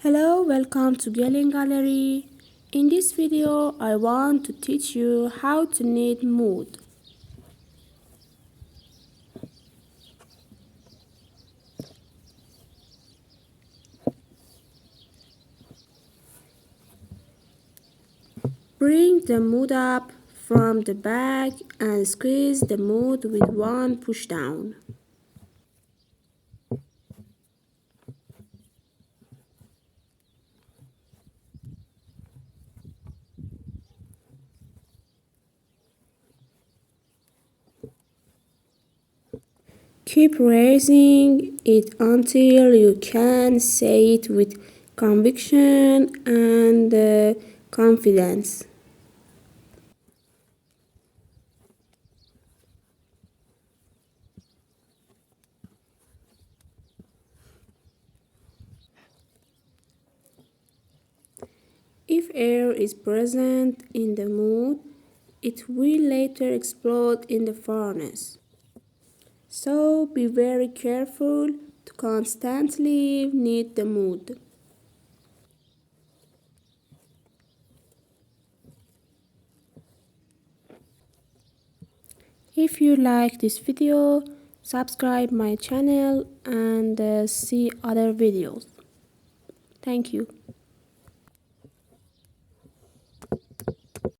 Hello, welcome to Gelin Gallery. In this video, I want to teach you how to knead mood. Bring the mood up from the bag and squeeze the mood with one push down. Keep raising it until you can say it with conviction and confidence. If air is present in the mood, it will later explode in the furnace. So be very careful to constantly knead the mood. If you like this video, subscribe my channel and see other videos. Thank you.